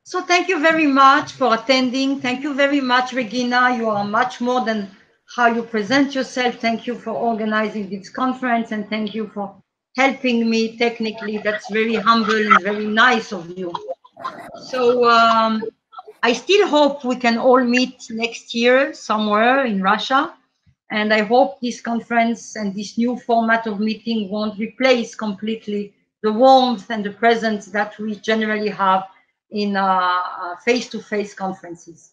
So thank you very much for attending. Thank you very much, Regina. You are much more than how you present yourself. Thank you for organizing this conference and thank you for helping me technically. That's very humble and very nice of you. So I still hope we can all meet next year somewhere in Russia. And I hope this conference and this new format of meeting won't replace completely the warmth and the presence that we generally have in face-to-face conferences.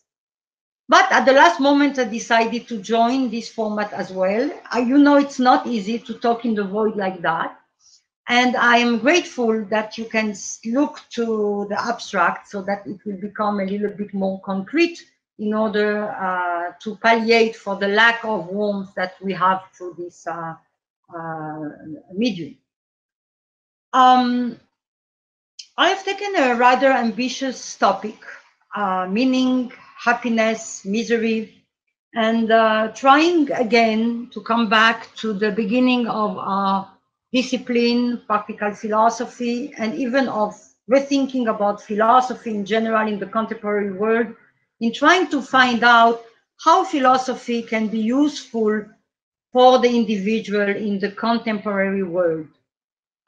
But at the last moment, I decided to join this format as well. You know, it's not easy to talk in the void like that. And I am grateful that you can look to the abstract so that it will become a little bit more concrete in order to palliate for the lack of warmth that we have through this medium. I have taken a rather ambitious topic, meaning, happiness, misery, and trying again to come back to the beginning of our discipline, practical philosophy, and even of rethinking about philosophy in general in the contemporary world, in trying to find out how philosophy can be useful for the individual in the contemporary world.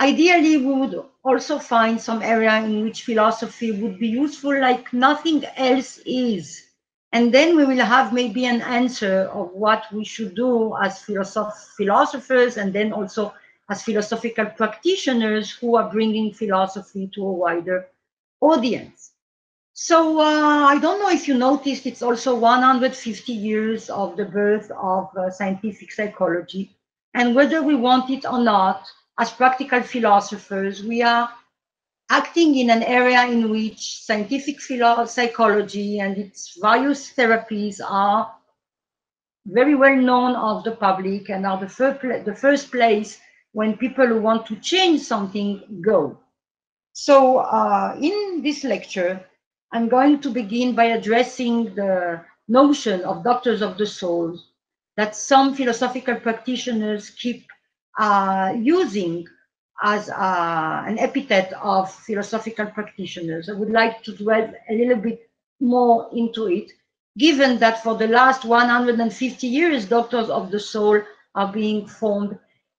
Ideally, we would also find some area in which philosophy would be useful like nothing else is. And then we will have maybe an answer of what we should do as philosophers and then also as philosophical practitioners who are bringing philosophy to a wider audience. So I don't know if you noticed, it's also 150 years of the birth of scientific psychology. And whether we want it or not, as practical philosophers, we are acting in an area in which scientific psychology and its various therapies are very well known of the public and are the first place when people who want to change something go. So in this lecture, I'm going to begin by addressing the notion of doctors of the soul that some philosophical practitioners keep using as an epithet of philosophical practitioners. I would like to dwell a little bit more into it, given that for the last 150 years, doctors of the soul are being formed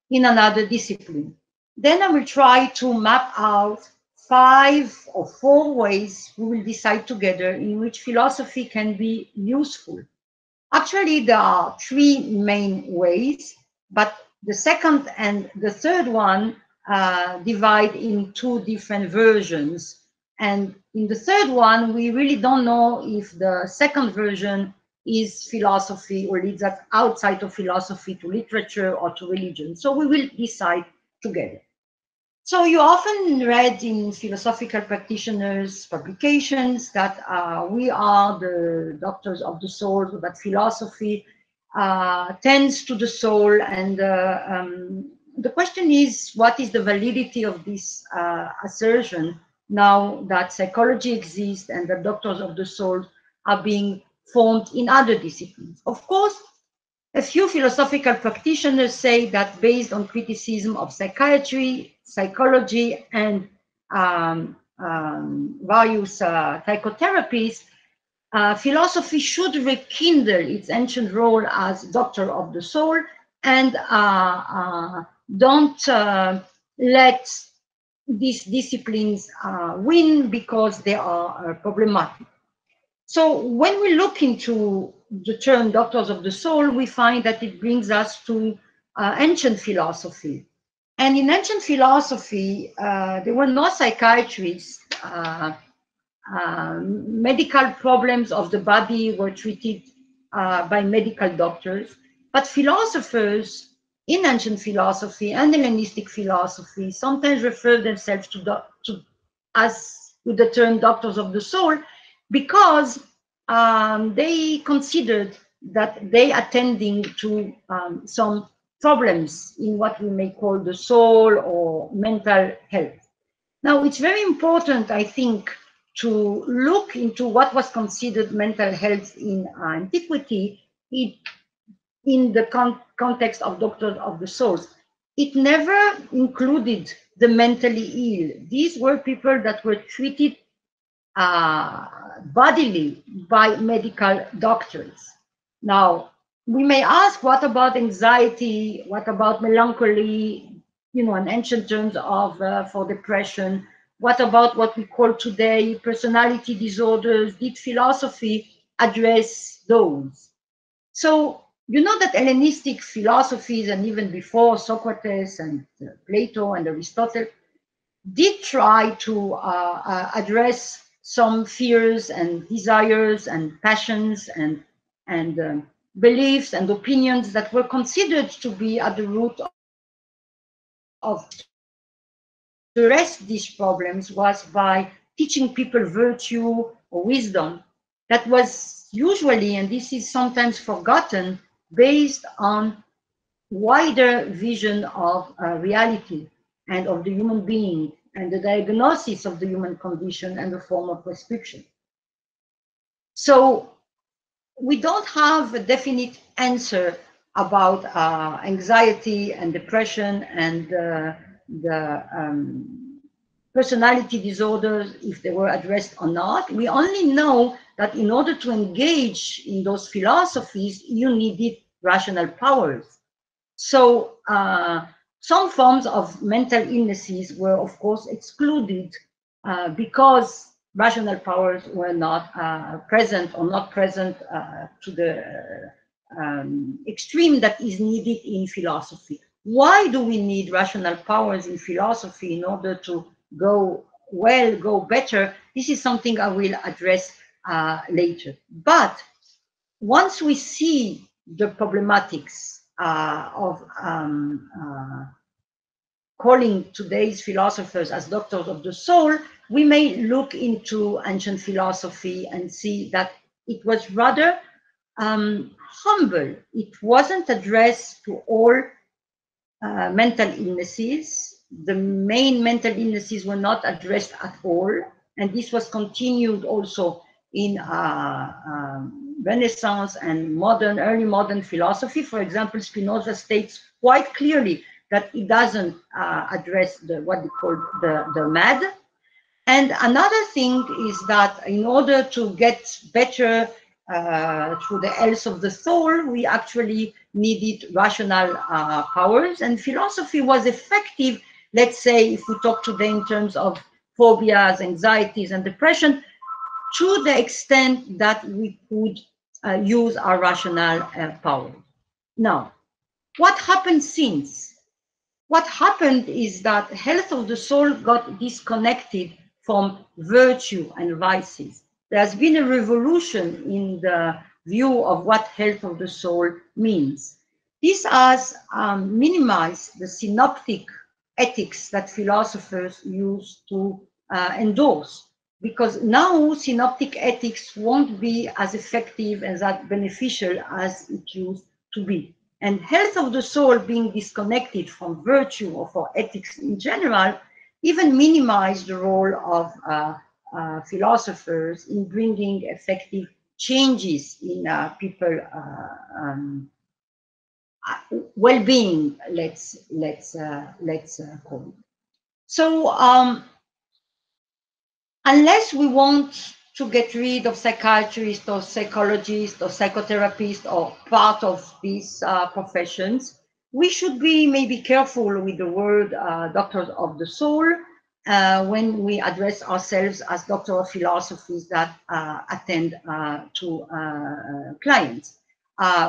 in another discipline. Then I will try to map out 4 ways we will decide together in which philosophy can be useful. Actually, there are 3 main ways, but the second and the third one divide in 2 different versions. And in the third one, we really don't know if the second version is philosophy or leads us outside of philosophy to literature or to religion. So we will decide together. So you often read in philosophical practitioners' publications that we are the doctors of the soul, that philosophy tends to the soul. And the question is, what is the validity of this assertion now that psychology exists and that doctors of the soul are being formed in other disciplines? Of course, a few philosophical practitioners say that based on criticism of psychiatry, psychology, and various psychotherapies, philosophy should rekindle its ancient role as doctor of the soul and don't let these disciplines win because they are problematic. So when we look into the term doctors of the soul, we find that it brings us to ancient philosophy. And in ancient philosophy, there were no psychiatrists. Medical problems of the body were treated by medical doctors. But philosophers in ancient philosophy and Hellenistic philosophy sometimes refer themselves as with the term doctors of the soul because they considered that they attending to some problems in what we may call the soul or mental health. Now, it's very important, I think, to look into what was considered mental health in antiquity in the context of doctors of the souls. It never included the mentally ill. These were people that were treated bodily by medical doctors. Now, we may ask, what about anxiety? What about melancholy? You know, in ancient terms of for depression. What about what we call today personality disorders? Did philosophy address those? So you know that Hellenistic philosophies, and even before Socrates and Plato and Aristotle, did try to address some fears and desires and passions and beliefs and opinions that were considered to be at the root of to address these problems was by teaching people virtue or wisdom that was usually, and this is sometimes forgotten, based on wider vision of reality and of the human being and the diagnosis of the human condition and the form of prescription. So we don't have a definite answer about anxiety and depression and the personality disorders, if they were addressed or not. We only know that in order to engage in those philosophies, you needed rational powers. So some forms of mental illnesses were, of course, excluded because rational powers were not present or not present to the extreme that is needed in philosophy. Why do we need rational powers in philosophy in order to go well, go better? This is something I will address later. But once we see the problematics of calling today's philosophers as doctors of the soul, we may look into ancient philosophy and see that it was rather humble. It wasn't addressed to all mental illnesses. The main mental illnesses were not addressed at all, and this was continued also in Renaissance and early modern philosophy. For example, Spinoza states quite clearly that it doesn't address what we call the mad. And another thing is that in order to get better through the health of the soul, we actually needed rational powers. And philosophy was effective, let's say, if we talk today in terms of phobias, anxieties, and depression, to the extent that we could use our rational power. Now, what happened since? What happened is that health of the soul got disconnected from virtue and vices. There has been a revolution in the view of what health of the soul means. This has minimized the synoptic ethics that philosophers used to endorse, because now synoptic ethics won't be as effective and as beneficial as it used to be. And health of the soul being disconnected from virtue or for ethics in general, even minimize the role of philosophers in bringing effective changes in people well-being, let's call it. So unless we want to get rid of psychiatrists or psychologists or psychotherapists or part of these professions, we should be maybe careful with the word doctors of the soul when we address ourselves as doctors of philosophies that attend to clients.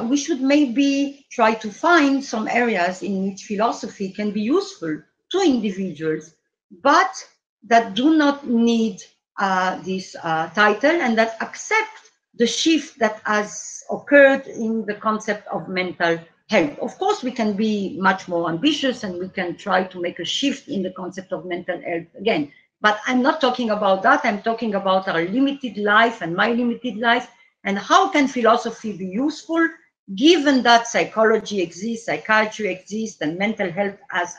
We should maybe try to find some areas in which philosophy can be useful to individuals, but that do not need this title and that accept the shift that has occurred in the concept of mental health. Of course, we can be much more ambitious and we can try to make a shift in the concept of mental health again. But I'm not talking about that. I'm talking about our limited life and my limited life, and how can philosophy be useful given that psychology exists, psychiatry exists, and mental health has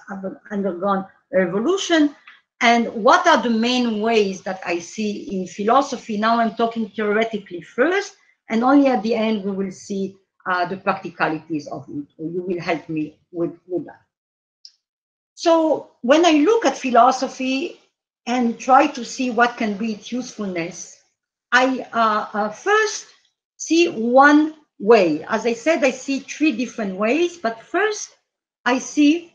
undergone a revolution. And what are the main ways that I see in philosophy? Now I'm talking theoretically first, and only at the end we will see the practicalities of it. You will help me with that. So when I look at philosophy, and try to see what can be its usefulness, I first see one way. As I said, I see three different ways, but first I see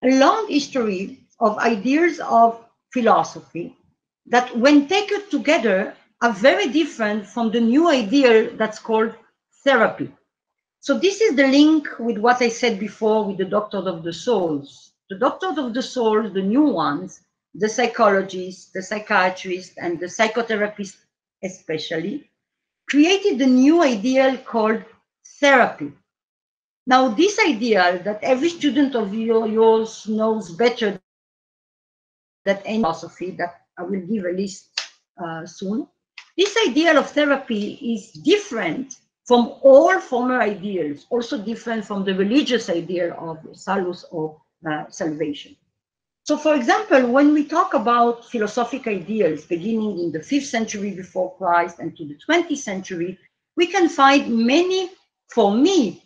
a long history of ideas of philosophy that, when taken together, are very different from the new idea that's called therapy. So this is the link with what I said before with the doctors of the souls. The doctors of the souls, the new ones, the psychologists, the psychiatrists, and the psychotherapists especially, created the new ideal called therapy. Now, this ideal that every student of yours knows better than any philosophy, that I will give a list soon, this ideal of therapy is different from all former ideals, also different from the religious ideal of solace or salvation. So, for example, when we talk about philosophic ideals beginning in the 5th century before Christ and to the 20th century, we can find many, for me,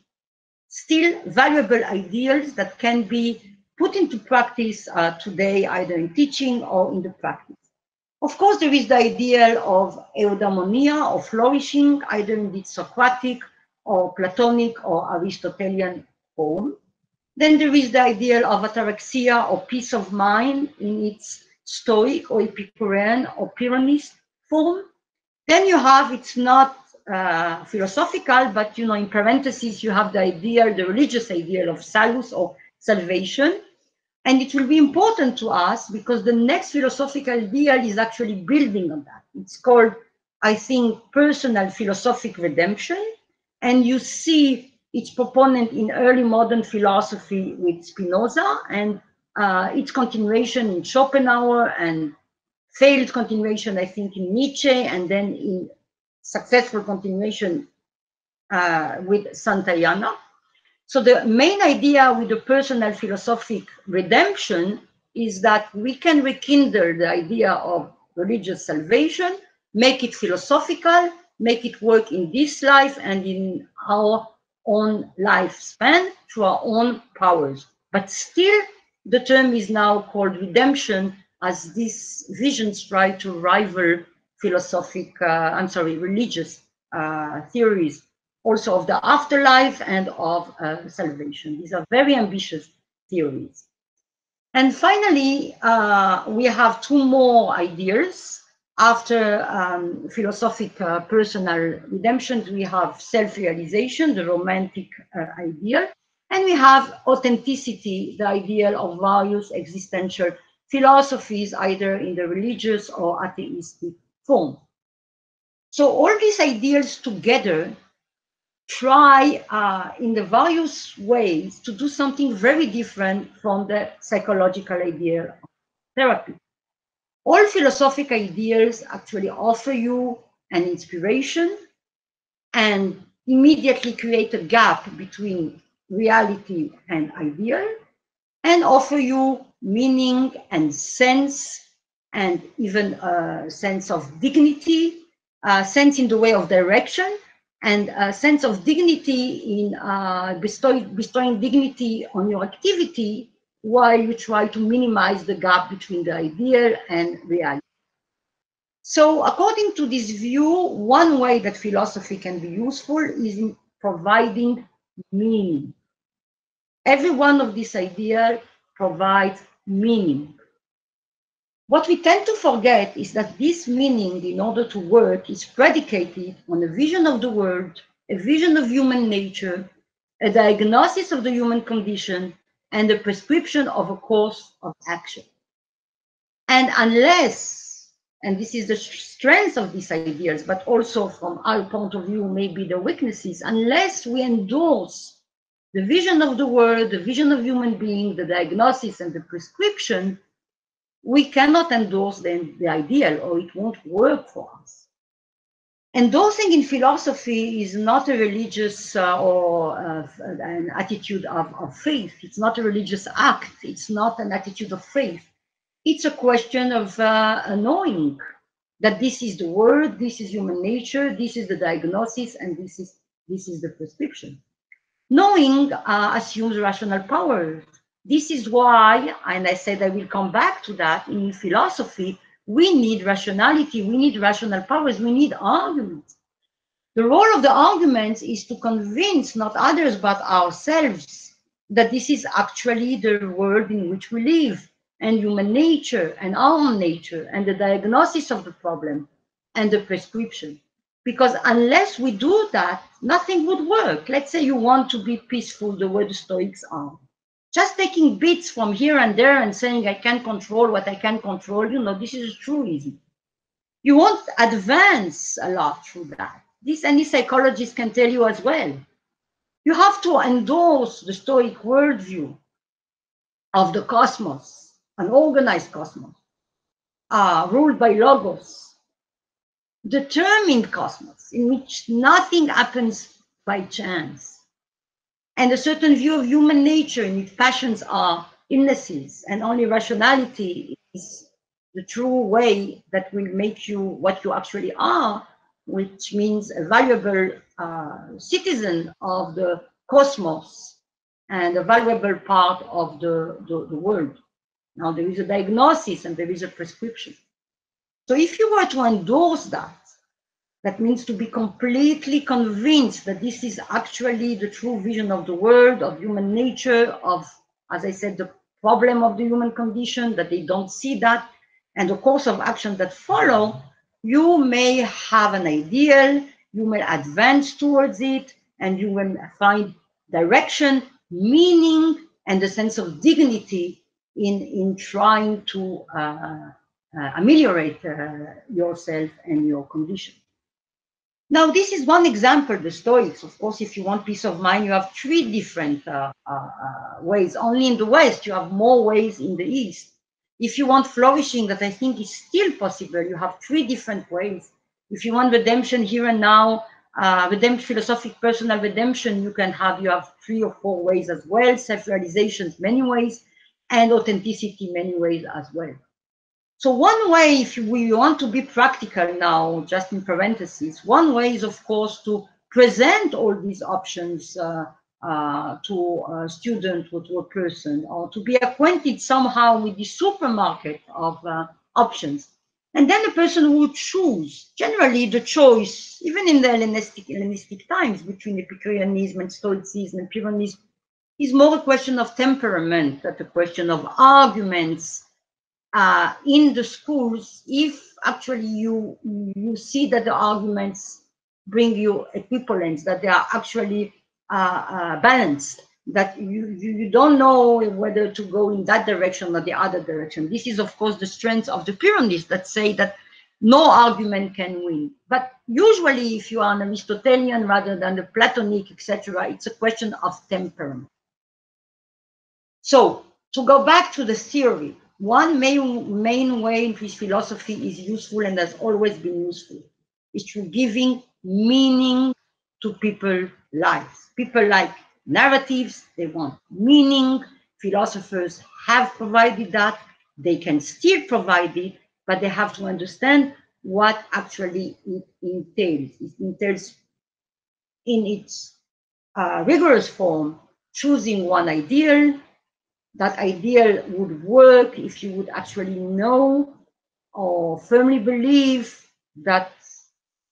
still valuable ideals that can be put into practice today, either in teaching or in the practice. Of course, there is the ideal of eudaimonia, or flourishing, either in the Socratic or Platonic or Aristotelian form. Then there is the ideal of ataraxia, or peace of mind, in its Stoic or Epicurean or Pyrrhonist form. Then you have, it's not philosophical, but in parentheses, you have the ideal, the religious ideal of salus or salvation. And it will be important to us because the next philosophical ideal is actually building on that. It's called, I think, personal philosophic redemption. And you see its proponent in early modern philosophy with Spinoza, and its continuation in Schopenhauer, and failed continuation, I think, in Nietzsche, and then in successful continuation with Santayana. So the main idea with the personal philosophic redemption is that we can rekindle the idea of religious salvation, make it philosophical, make it work in this life and in our own lifespan through our own powers. But still, the term is now called redemption, as these visions try to rival religious theories, also of the afterlife and of salvation. These are very ambitious theories. And finally, we have two more ideas. After philosophic personal redemption, we have self-realization, the romantic ideal, and we have authenticity, the ideal of various existential philosophies, either in the religious or atheistic form. So all these ideals together try in the various ways to do something very different from the psychological idea of therapy. All philosophic ideals actually offer you an inspiration and immediately create a gap between reality and ideal, and offer you meaning and sense, and even a sense of dignity, a sense in the way of direction, and a sense of dignity in bestowing dignity on your activity while you try to minimize the gap between the ideal and reality. So according to this view, one way that philosophy can be useful is in providing meaning. Every one of these ideas provides meaning. What we tend to forget is that this meaning, in order to work, is predicated on a vision of the world, a vision of human nature, a diagnosis of the human condition, and a prescription of a course of action. And unless, and this is the strength of these ideas, but also from our point of view, maybe the weaknesses, unless we endorse the vision of the world, the vision of human being, the diagnosis and the prescription, we cannot endorse the ideal, or it won't work for us. Endorsing in philosophy is not a religious or an attitude of faith. It's not a religious act. It's not an attitude of faith. It's a question of knowing that this is the word, this is human nature, this is the diagnosis, and this is the prescription. Knowing assumes rational powers. This is why, and I said I will come back to that, in philosophy, we need rationality, we need rational powers, we need arguments. The role of the arguments is to convince not others but ourselves that this is actually the world in which we live, and human nature, and our own nature, and the diagnosis of the problem, and the prescription. Because unless we do that, nothing would work. Let's say you want to be peaceful the way the Stoics are. Just taking bits from here and there and saying, I can control what I can control, this is true easy. You won't advance a lot through that. This any psychologist can tell you as well. You have to endorse the Stoic worldview of the cosmos, an organized cosmos, ruled by logos, determined cosmos in which nothing happens by chance, and a certain view of human nature in which passions are illnesses and only rationality is the true way that will make you what you actually are, which means a valuable citizen of the cosmos and a valuable part of the world. Now, there is a diagnosis and there is a prescription. So if you were to endorse that, that means to be completely convinced that this is actually the true vision of the world, of human nature, of, as I said, the problem of the human condition, that they don't see that, and the course of action that follow, you may have an ideal, you may advance towards it, and you will find direction, meaning, and a sense of dignity in trying to ameliorate yourself and your condition. Now, this is one example, the Stoics. Of course, if you want peace of mind, you have three different ways. Only in the West, you have more ways in the East. If you want flourishing, that I think is still possible, you have three different ways. If you want redemption here and now, philosophic personal redemption, you have 3 or 4 ways as well, self-realization many ways, and authenticity many ways as well. So one way, if we want to be practical now, just in parentheses, one way is, of course, to present all these options to a student or to a person, or to be acquainted somehow with the supermarket of options. And then the person would choose. Generally, the choice, even in the Hellenistic times, between Epicureanism and Stoicism and Pyrrhonism, is more a question of temperament than a question of arguments. In the schools, if actually you see that the arguments bring you equivalence, that they are actually balanced, that you don't know whether to go in that direction or the other direction. This is, of course, the strength of the Pyrrhonists that say that no argument can win. But usually, if you are an Aristotelian rather than the Platonic, etc., it's a question of temperament. So, to go back to the theory, one main way in which philosophy is useful and has always been useful is through giving meaning to people's lives. People like narratives, they want meaning. Philosophers have provided that. They can still provide it, but they have to understand what actually it entails. It entails in its rigorous form, choosing one ideal. That ideal would work if you would actually know or firmly believe that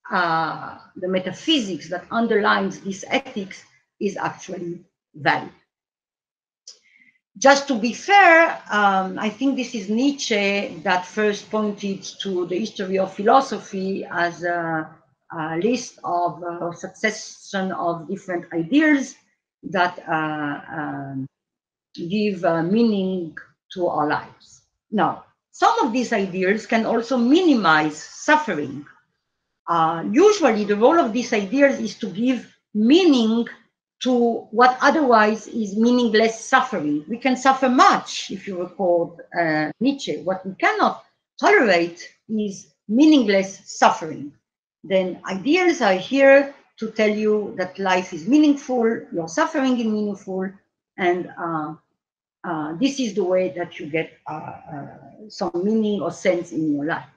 the metaphysics that underlines this ethics is actually valid. Just to be fair, I think this is Nietzsche that first pointed to the history of philosophy as a list of a succession of different ideals that give meaning to our lives. Now, some of these ideas can also minimize suffering. Usually, the role of these ideas is to give meaning to what otherwise is meaningless suffering. We can suffer much, if you recall Nietzsche. What we cannot tolerate is meaningless suffering. Then ideals are here to tell you that life is meaningful, your suffering is meaningful, and this is the way that you get some meaning or sense in your life.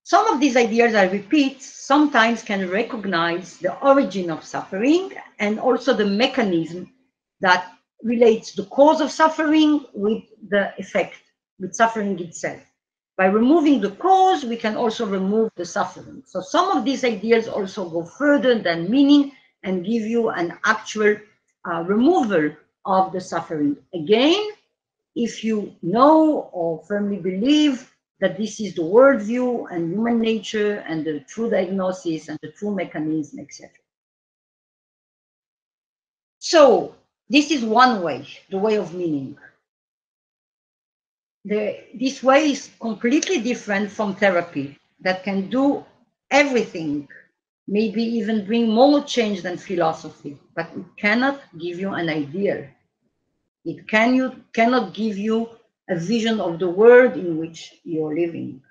Some of these ideas, I repeat, sometimes can recognize the origin of suffering and also the mechanism that relates the cause of suffering with the effect, with suffering itself. By removing the cause, we can also remove the suffering. So some of these ideas also go further than meaning and give you an actual removal of the suffering. Again, if you know or firmly believe that this is the worldview and human nature and the true diagnosis and the true mechanism, etc. So this is one way, the way of meaning. This way is completely different from therapy that can do everything, maybe even bring more change than philosophy, but it cannot give you an ideal. It cannot give you a vision of the world in which you're living.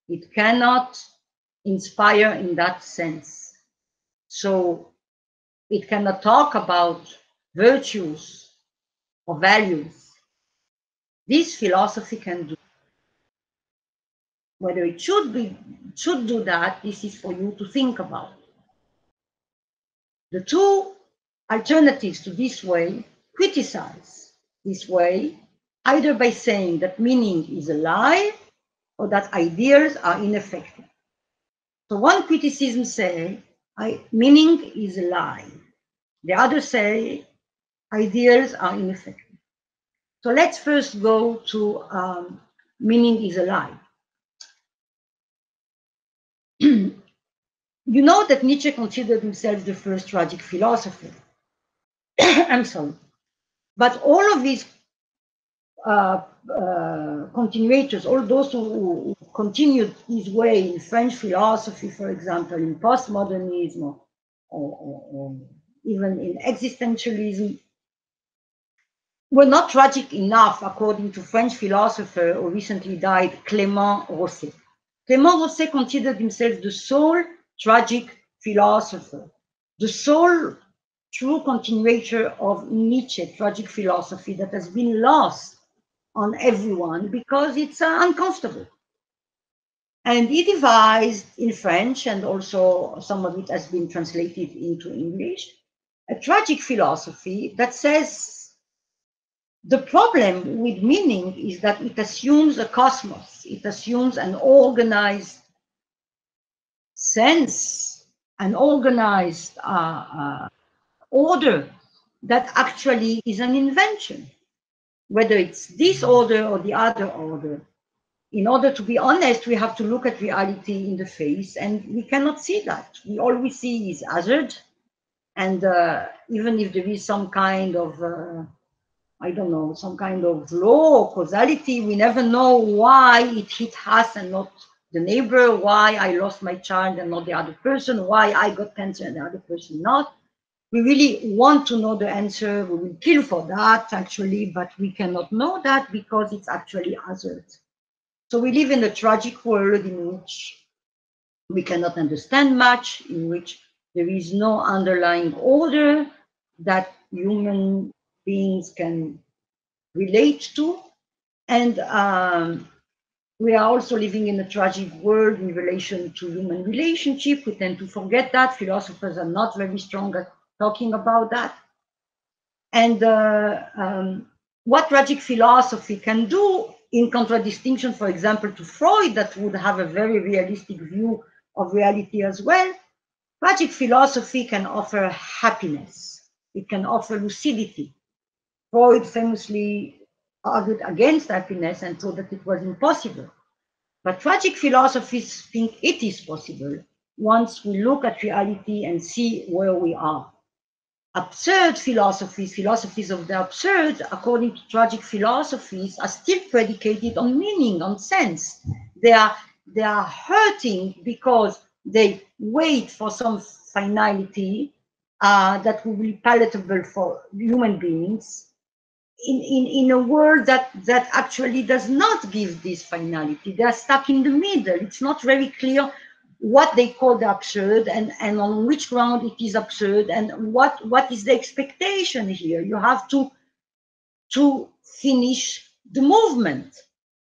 It cannot inspire in that sense. So it cannot talk about virtues or values. This philosophy can do. Whether it should do that, this is for you to think about. The two alternatives to this way criticize this way, either by saying that meaning is a lie or that ideas are ineffective. So one criticism say meaning is a lie. The other say ideas are ineffective. So let's first go to meaning is a lie. You know that Nietzsche considered himself the first tragic philosopher. I'm sorry. But all of these continuators, all those who continued his way in French philosophy, for example, in postmodernism or even in existentialism, were not tragic enough, according to French philosopher who recently died, Clément Rosset. Clément Rosset considered himself the sole tragic philosopher, the sole true continuator of Nietzsche tragic philosophy that has been lost on everyone because it's uncomfortable. And he devised in French, and also some of it has been translated into English, a tragic philosophy that says the problem with meaning is that it assumes a cosmos, it assumes an organized sense, an organized order that actually is an invention, whether it's this order or the other order. In order to be honest, we have to look at reality in the face, and we cannot see that. All we see is hazard, and even if there is some kind of I don't know, some kind of law or causality, we never know why it hit us and not the neighbor, why I lost my child and not the other person, why I got cancer and the other person not. We really want to know the answer. We will kill for that, actually, but we cannot know that because it's actually hazard. So we live in a tragic world in which we cannot understand much, in which there is no underlying order that human beings can relate to. And we are also living in a tragic world in relation to human relationship. We tend to forget that. Philosophers are not very strong at talking about that. And what tragic philosophy can do, in contradistinction, for example, to Freud, that would have a very realistic view of reality as well, tragic philosophy can offer happiness. It can offer lucidity. Freud famously argued against happiness and thought that it was impossible. But tragic philosophies think it is possible once we look at reality and see where we are. Absurd philosophies, philosophies of the absurd, according to tragic philosophies, are still predicated on meaning, on sense. They are hurting because they wait for some finality that will be palatable for human beings in a world that actually does not give this finality. They are stuck in the middle. It's not very clear what they call the absurd and on which ground it is absurd and what is the expectation here. You have to finish the movement.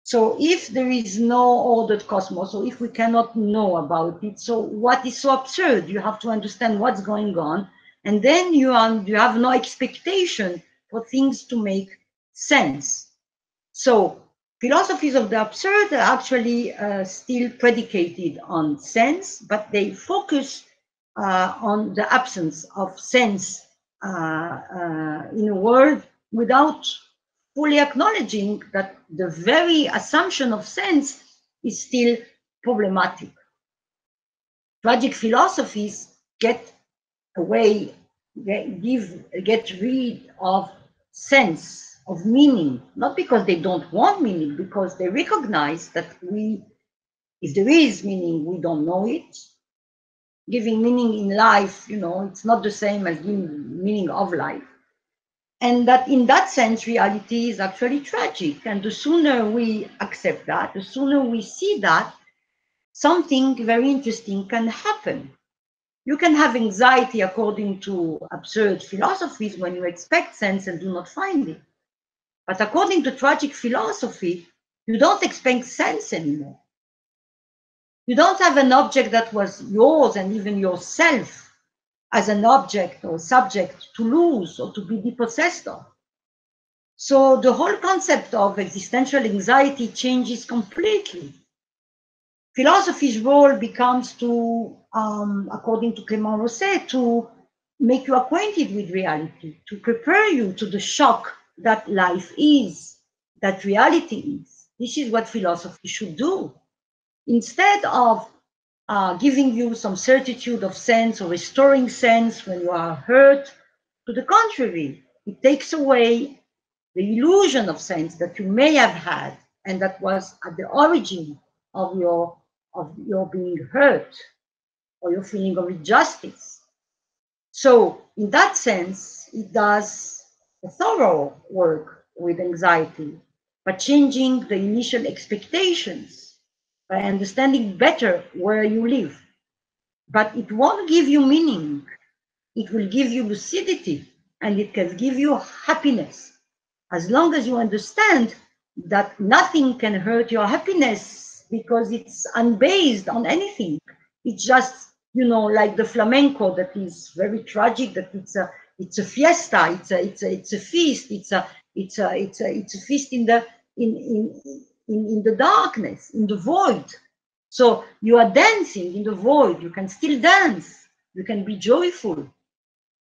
So if there is no ordered cosmos, or if we cannot know about it, so what is so absurd? You have to understand what's going on, and then you have no expectation for things to make sense. So philosophies of the absurd are actually still predicated on sense, but they focus on the absence of sense in a world without fully acknowledging that the very assumption of sense is still problematic. Tragic philosophies get away, get rid of sense, of meaning, not because they don't want meaning, because they recognize that if there is meaning, we don't know it. Giving meaning in life, it's not the same as giving meaning of life. And that in that sense, reality is actually tragic. And the sooner we accept that, the sooner we see that, something very interesting can happen. You can have anxiety according to absurd philosophies when you expect sense and do not find it. But according to tragic philosophy, you don't expect sense anymore. You don't have an object that was yours and even yourself as an object or subject to lose or to be dispossessed of. So the whole concept of existential anxiety changes completely. Philosophy's role becomes to, according to Clément Rosset, to make you acquainted with reality, to prepare you to the shock that life is, that reality is. This is what philosophy should do. Instead of giving you some certitude of sense or restoring sense when you are hurt, to the contrary, it takes away the illusion of sense that you may have had and that was at the origin of your being hurt or your feeling of injustice. So in that sense, it does a thorough work with anxiety, by changing the initial expectations, by understanding better where you live. But it won't give you meaning. It will give you lucidity, and it can give you happiness. As long as you understand that nothing can hurt your happiness because it's unbased on anything. It's just, like the flamenco that is very tragic, that it's a fiesta, it's a feast, it's a feast in the darkness, in the void. So you are dancing in the void, you can still dance, you can be joyful.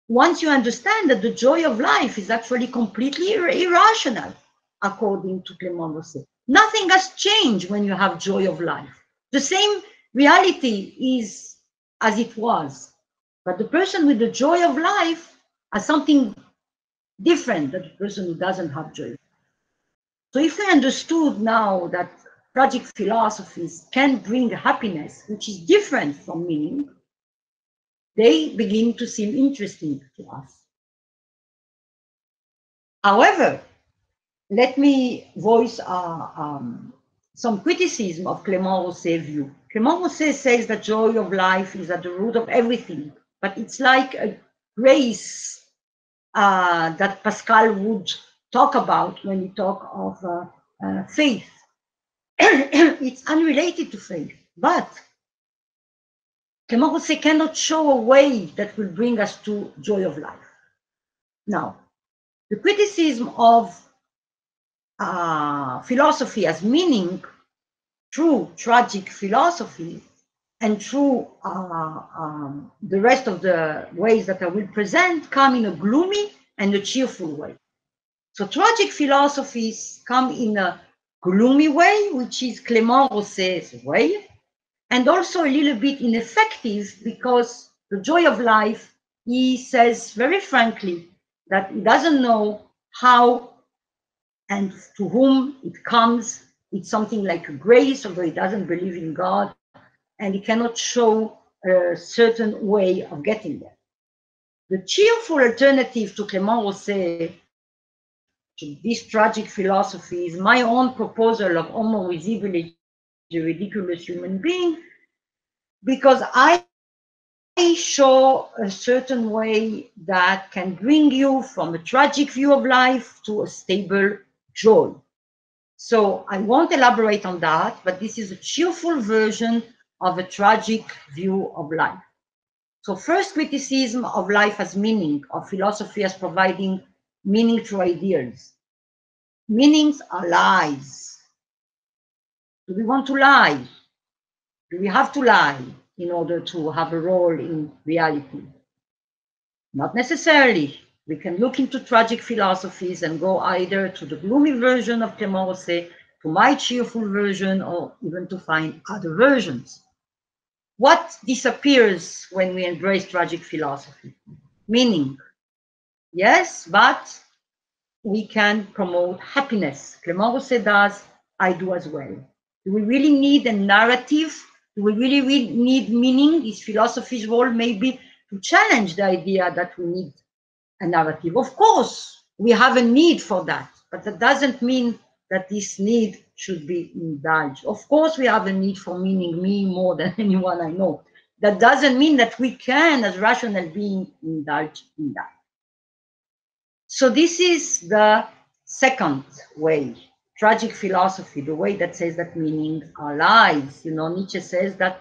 Once you understand that the joy of life is actually completely irrational, according to Clément Rosset. Nothing has changed when you have joy of life. The same reality is as it was, but the person with the joy of life has something different than the person who doesn't have joy. So if we understood now that tragic philosophies can bring happiness, which is different from meaning, they begin to seem interesting to us. However, let me voice some criticism of Clément Rosset's view. Clément Rosset says that joy of life is at the root of everything, but it's like a grace that Pascal would talk about when he talk of faith. It's unrelated to faith, but Clément Rosset cannot show a way that will bring us to joy of life. Now, the criticism of philosophy as meaning through tragic philosophy and through the rest of the ways that I will present come in a gloomy and a cheerful way. So tragic philosophies come in a gloomy way, which is Clément Rosset's way, and also a little bit ineffective because the joy of life, he says very frankly that he doesn't know how and to whom it comes. It's something like a grace, although he doesn't believe in God, and he cannot show a certain way of getting there. The cheerful alternative to Clément Rosset, to this tragic philosophy, is my own proposal of homo risibile, the ridiculous human being, because I show a certain way that can bring you from a tragic view of life to a stable joy. So I won't elaborate on that, but this is a cheerful version of a tragic view of life. So first, criticism of life as meaning, of philosophy as providing meaning through ideals. Meanings are lies. Do we want to lie? Do we have to lie in order to have a role in reality? Not necessarily. We can look into tragic philosophies and go either to the gloomy version of Clément Rosset, to my cheerful version, or even to find other versions. What disappears when we embrace tragic philosophy? Meaning. Yes, but we can promote happiness. Clément Rosset does, I do as well. Do we really need a narrative? Do we really need meaning? Is philosophy's role maybe to challenge the idea that we need a narrative? Of course, we have a need for that, but that doesn't mean that this need should be indulged. Of course, we have a need for meaning, me more than anyone I know. That doesn't mean that we can, as rational beings, indulge in that. So this is the second way, tragic philosophy, the way that says that meanings are lies. You know, Nietzsche says that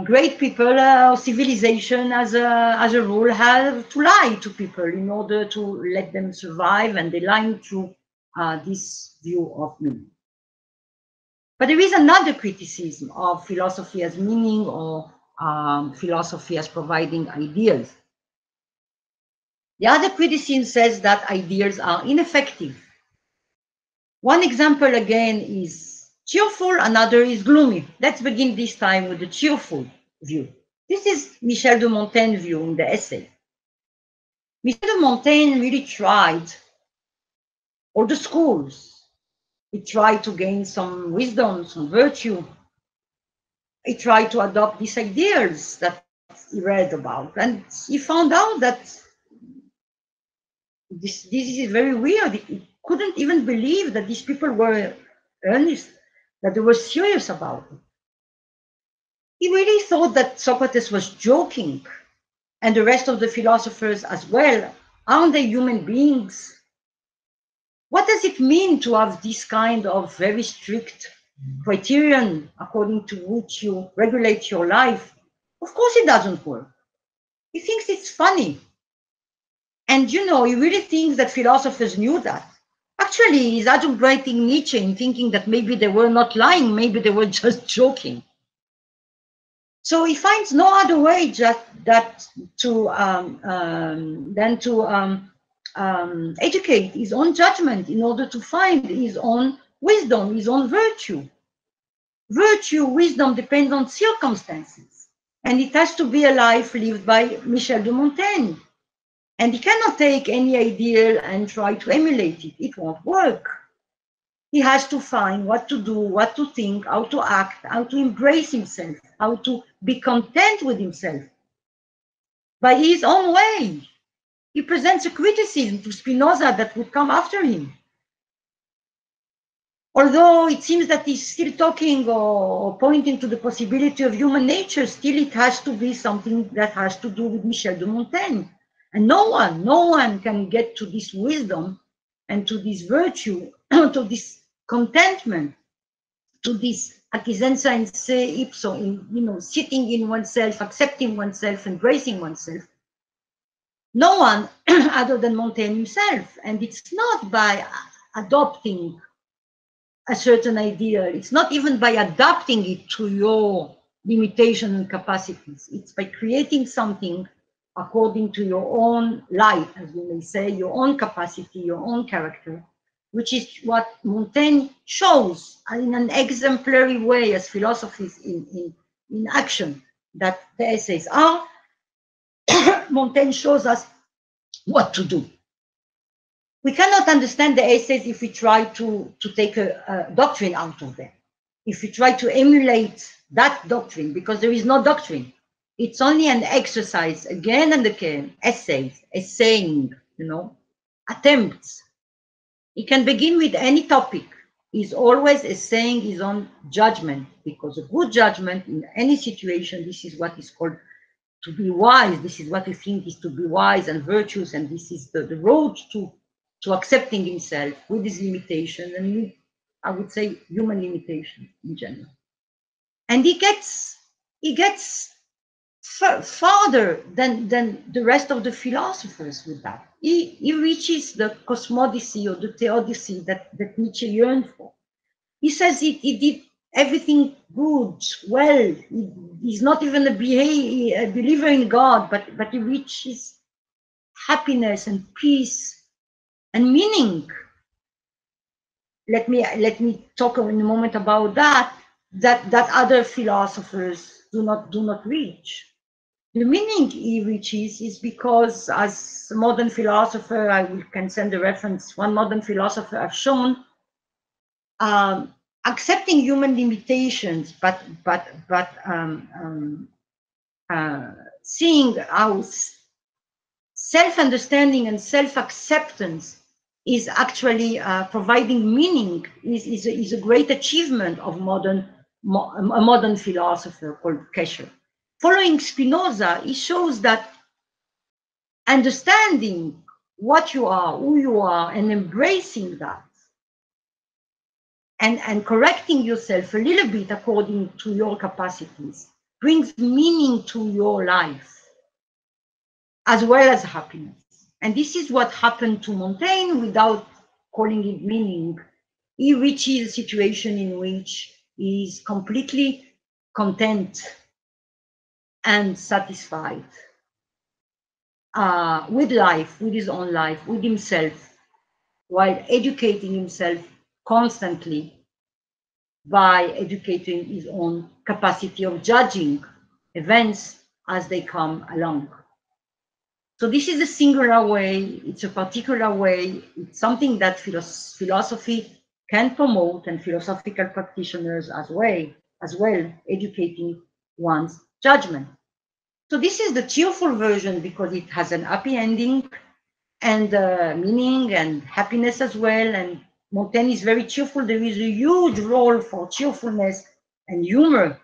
great people or civilization as a rule have to lie to people in order to let them survive, and they lie through this view of meaning. But there is another criticism of philosophy as meaning, or philosophy as providing ideas. The other criticism says that ideas are ineffective. One example again is cheerful, another is gloomy. Let's begin this time with the cheerful view. This is Michel de Montaigne's view in the essay. Michel de Montaigne really tried all the schools. He tried to gain some wisdom, some virtue. He tried to adopt these ideas that he read about, and he found out that this is very weird. He couldn't even believe that these people were earnest, that they were serious about it. He really thought that Socrates was joking, and the rest of the philosophers as well. Aren't they human beings? What does it mean to have this kind of very strict criterion according to which you regulate your life? Of course it doesn't work. He thinks it's funny. And you know, he really thinks that philosophers knew that. Actually, he's adumbrating Nietzsche in thinking that maybe they were not lying, maybe they were just joking. So he finds no other way than to educate his own judgment in order to find his own wisdom, his own virtue. Virtue, wisdom depends on circumstances, and it has to be a life lived by Michel de Montaigne. And he cannot take any ideal and try to emulate it. It won't work. He has to find what to do, what to think, how to act, how to embrace himself, how to be content with himself by his own way. He presents a criticism to Spinoza that would come after him. Although it seems that he's still talking or pointing to the possibility of human nature, still it has to be something that has to do with Michel de Montaigne. And no one can get to this wisdom and to this virtue, to this contentment, to this acquiescenza in se ipso, in, you know, sitting in oneself, accepting oneself, embracing oneself. No one other than Montaigne himself. And it's not by adopting a certain ideal. It's not even by adapting it to your limitation and capacities. It's by creating something according to your own light, as we may say, your own capacity, your own character, which is what Montaigne shows in an exemplary way as philosophies in action that the essays are. Montaigne shows us what to do. We cannot understand the essays if we try to take a doctrine out of them. If we try to emulate that doctrine, because there is no doctrine. It's only an exercise, again and again, essays, essaying, you know, attempts. It can begin with any topic. He's always essaying his own judgment, because a good judgment in any situation, this is what is called to be wise. This is what we think is to be wise and virtuous, and this is the road to accepting himself with his limitations, and I would say human limitations in general. And he gets farther than the rest of the philosophers with that. He reaches the cosmodicy or the theodicy that Nietzsche yearned for. He says he did everything good, well. He's not even a believer in God, but he reaches happiness and peace and meaning. Let me talk in a moment about that other philosophers do not reach. The meaning he reaches is because, as a modern philosopher, can send a reference. One modern philosopher has shown, accepting human limitations, but seeing how self-understanding and self-acceptance is actually providing meaning is a great achievement of a modern philosopher called Kesher. Following Spinoza, he shows that understanding what you are, who you are, and embracing that, and correcting yourself a little bit according to your capacities, brings meaning to your life, as well as happiness. And this is what happened to Montaigne without calling it meaning. He reaches a situation in which he is completely content and satisfied with life, with his own life, with himself, while educating himself constantly by educating his own capacity of judging events as they come along. So this is a singular way, it's a particular way, it's something that philosophy can promote, and philosophical practitioners as well, educating one's judgment. So this is the cheerful version because it has an happy ending and meaning and happiness as well. And Montaigne is very cheerful. There is a huge role for cheerfulness and humor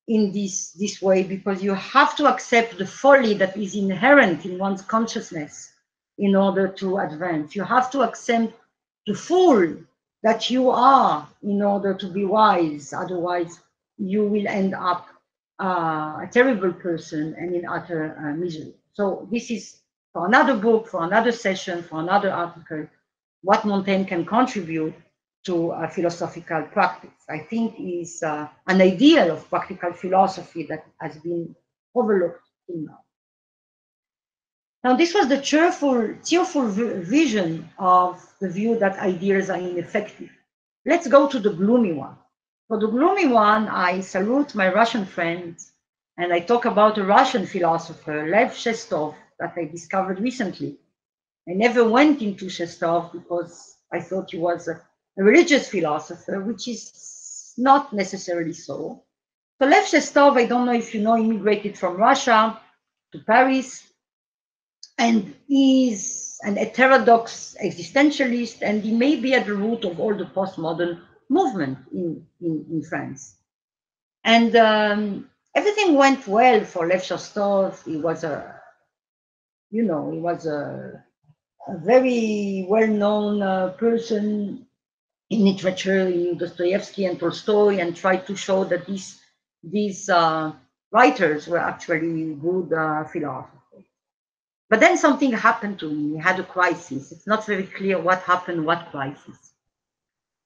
in this way, because you have to accept the folly that is inherent in one's consciousness in order to advance. You have to accept the fool that you are in order to be wise. Otherwise, you will end up a terrible person and in utter misery. So this is for another book, for another session, for another article, what Montaigne can contribute to a philosophical practice. I think is an ideal of practical philosophy that has been overlooked till now. Now, this was the cheerful vision of the view that ideas are ineffective. Let's go to the gloomy one. For the gloomy one, I salute my Russian friends, and I talk about a Russian philosopher, Lev Shestov, that I discovered recently. I never went into Shestov because I thought he was a religious philosopher, which is not necessarily so. So Lev Shestov, I don't know if you know, immigrated from Russia to Paris, and is an heterodox existentialist, and he may be at the root of all the postmodern movement in France. And everything went well for Lev Shestov. He was a very well-known person in literature, in Dostoevsky and Tolstoy, and tried to show that these writers were actually good philosophers. But then something happened to him. He had a crisis. It's not very clear what happened, what crisis.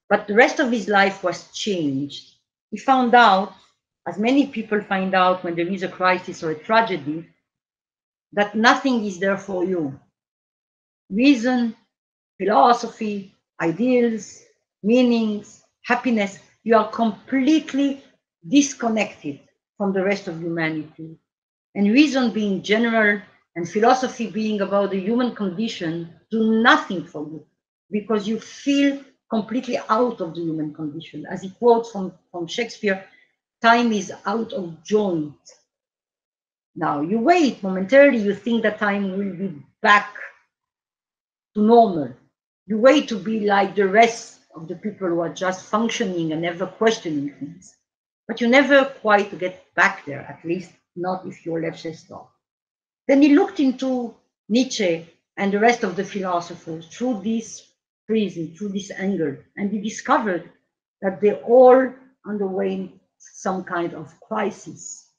But the rest of his life was changed. He found out, as many people find out when there is a crisis or a tragedy, that nothing is there for you. Reason, philosophy, ideals, meanings, happiness, you are completely disconnected from the rest of humanity. And reason being general and philosophy being about the human condition do nothing for you, because you feel completely out of the human condition. As he quotes from Shakespeare, time is out of joint. Now you wait momentarily, you think that time will be back to normal. You wait to be like the rest of the people who are just functioning and never questioning things. But you never quite get back there, at least not if you're Lev Shestov. Then he looked into Nietzsche and the rest of the philosophers through this prism, through this angle, and he discovered that they all underwent some kind of crisis.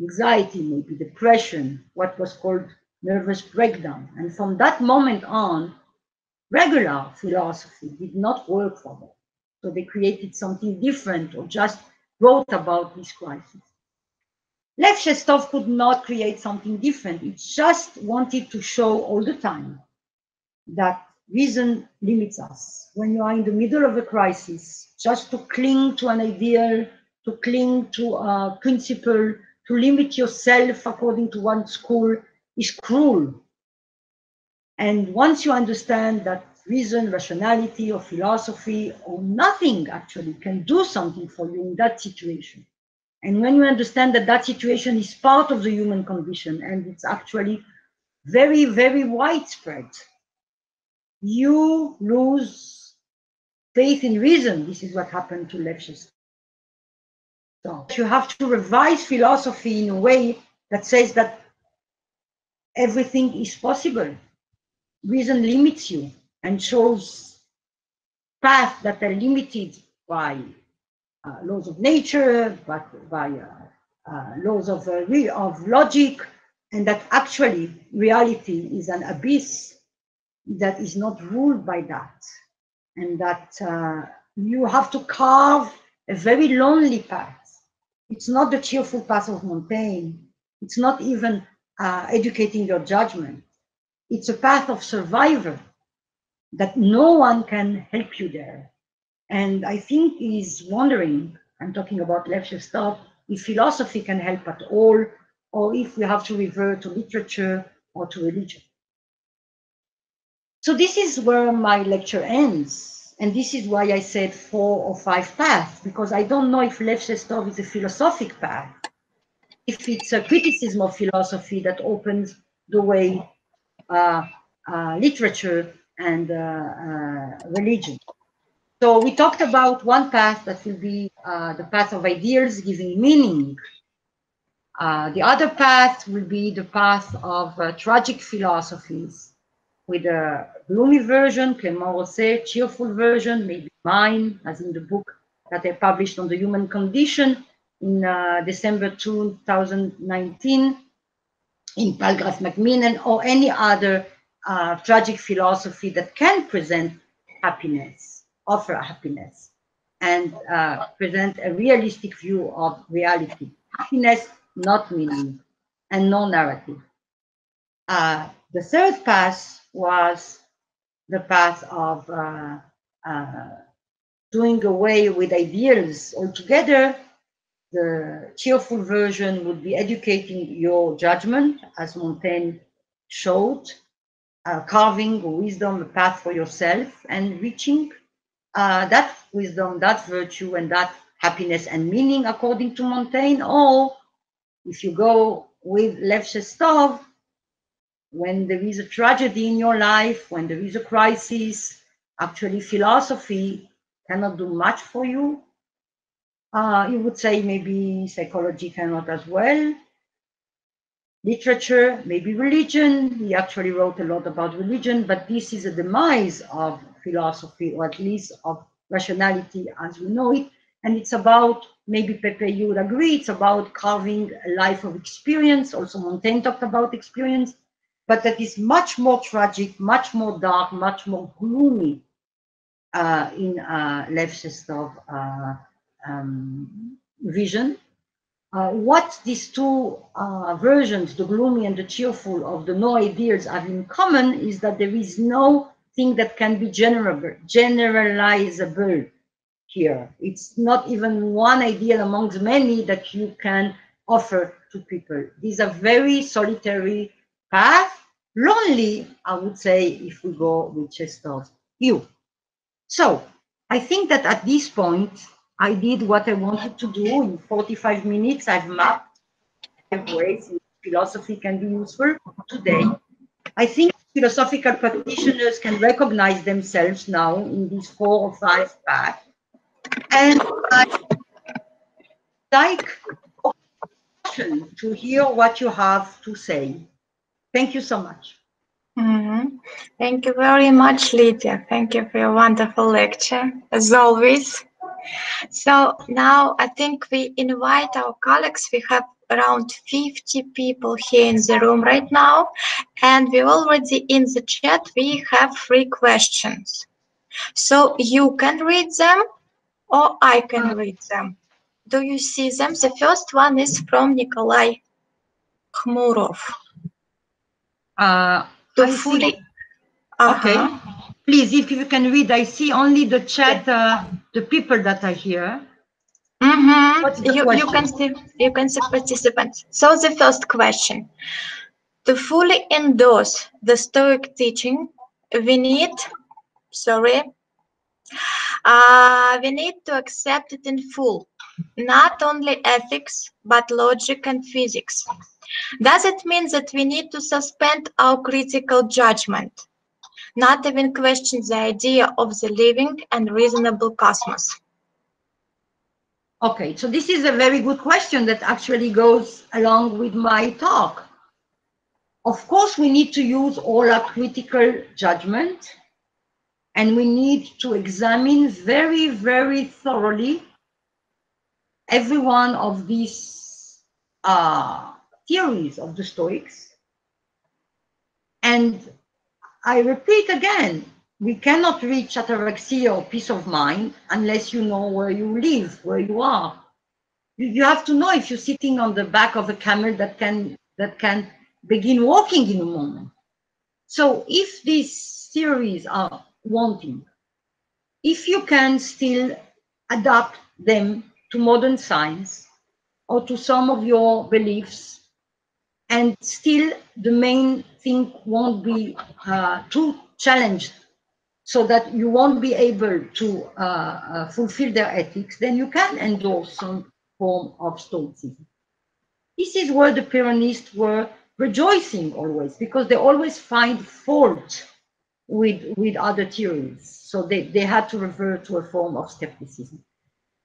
anxiety, maybe depression, what was called nervous breakdown. And from that moment on, regular philosophy did not work for them. So they created something different or just wrote about this crisis. Lev Shestov could not create something different. It just wanted to show all the time that reason limits us. When you are in the middle of a crisis, just to cling to an ideal, to cling to a principle, to limit yourself according to one school is cruel. And once you understand that reason, rationality, or philosophy, or nothing actually can do something for you in that situation, and when you understand that that situation is part of the human condition and it's actually very, very widespread, you lose faith in reason. This is what happened to Lev Shestov. So you have to revise philosophy in a way that says that everything is possible. Reason limits you and shows paths that are limited by laws of nature, but by laws of logic, and that actually reality is an abyss that is not ruled by that, and that you have to carve a very lonely path. It's not the cheerful path of Montaigne. It's not even educating your judgment. It's a path of survival that no one can help you there. And I think he's wondering, I'm talking about Lev Shestov, if philosophy can help at all, or if we have to revert to literature or to religion. So this is where my lecture ends. And this is why I said 4 or 5 paths, because I don't know if Lev Shestov is a philosophic path, if it's a criticism of philosophy that opens the way literature and religion. So we talked about one path that will be the path of ideals giving meaning. The other path will be the path of tragic philosophies, with a gloomy version, Clément Rosset, cheerful version, maybe mine, as in the book that I published on the human condition in December 2019 in Palgrave Macmillan, or any other tragic philosophy that can present happiness, offer happiness, and present a realistic view of reality. Happiness, not meaning, and no narrative. The third path was the path of doing away with ideals altogether. The cheerful version would be educating your judgment, as Montaigne showed, carving wisdom, a path for yourself, and reaching that wisdom, that virtue, and that happiness and meaning according to Montaigne. Or if you go with Lev Shestov, when there is a tragedy in your life, when there is a crisis, actually philosophy cannot do much for you. You would say maybe psychology cannot as well. Literature, maybe religion. He actually wrote a lot about religion, but this is a demise of philosophy, or at least of rationality as we know it. And it's about, maybe Pepe, you would agree, it's about carving a life of experience. Also Montaigne talked about experience, but that is much more tragic, much more dark, much more gloomy in Lev Shestov vision. What these two versions, the gloomy and the cheerful, of the no ideals have in common is that there is no thing that can be generalizable here. It's not even one ideal amongst many that you can offer to people. These are very solitary paths, lonely, I would say, if we go with Shestov's view. So I think that at this point, I did what I wanted to do. In 45 minutes, I've mapped 5 ways in which philosophy can be useful today. I think philosophical practitioners can recognize themselves now in these 4 or 5 paths. And I'd like to hear what you have to say. Thank you so much. Thank you very much, Lydia. Thank you for your wonderful lecture, as always. So now I think we invite our colleagues. We have around 50 people here in the room right now, and we already in the chat we have 3 questions. So you can read them or I can read them. Do you see them? The first one is from Nikolai Khmurov. I see. Okay. Please, if you can read, I see only the chat, the people that are here. What's the question? You can see participants. So the first question. To fully endorse the Stoic teaching, we need to accept it in full, not only ethics, but logic and physics. Does it mean that we need to suspend our critical judgment, not even question the idea of the living and reasonable cosmos? Okay, so this is a very good question that actually goes along with my talk. Of course, we need to use all our critical judgment, and we need to examine very, very thoroughly every one of these theories of the Stoics. And I repeat again, we cannot reach ataraxia or peace of mind unless you know where you live, where you are. You have to know if you're sitting on the back of a camel that can begin walking in a moment. So if these theories are wanting, if you can still adapt them to modern science or to some of your beliefs, and still the main thing won't be too challenged so that you won't be able to fulfill their ethics, then you can endorse some form of Stoicism. This is where the Pyrrhonists were rejoicing always, because they always find fault with other theories. So they had to revert to a form of skepticism.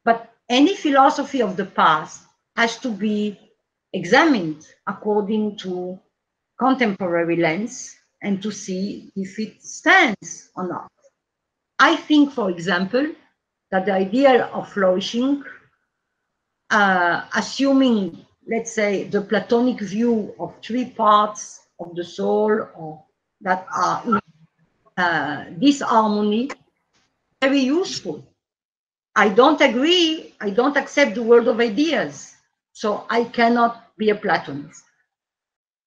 But any philosophy of the past has to be examined according to contemporary lens and to see if it stands or not. I think, for example, that the idea of flourishing, assuming, let's say, the Platonic view of 3 parts of the soul, or that are in disharmony, very useful. I don't agree, I don't accept the world of ideas, so I cannot be a Platonist.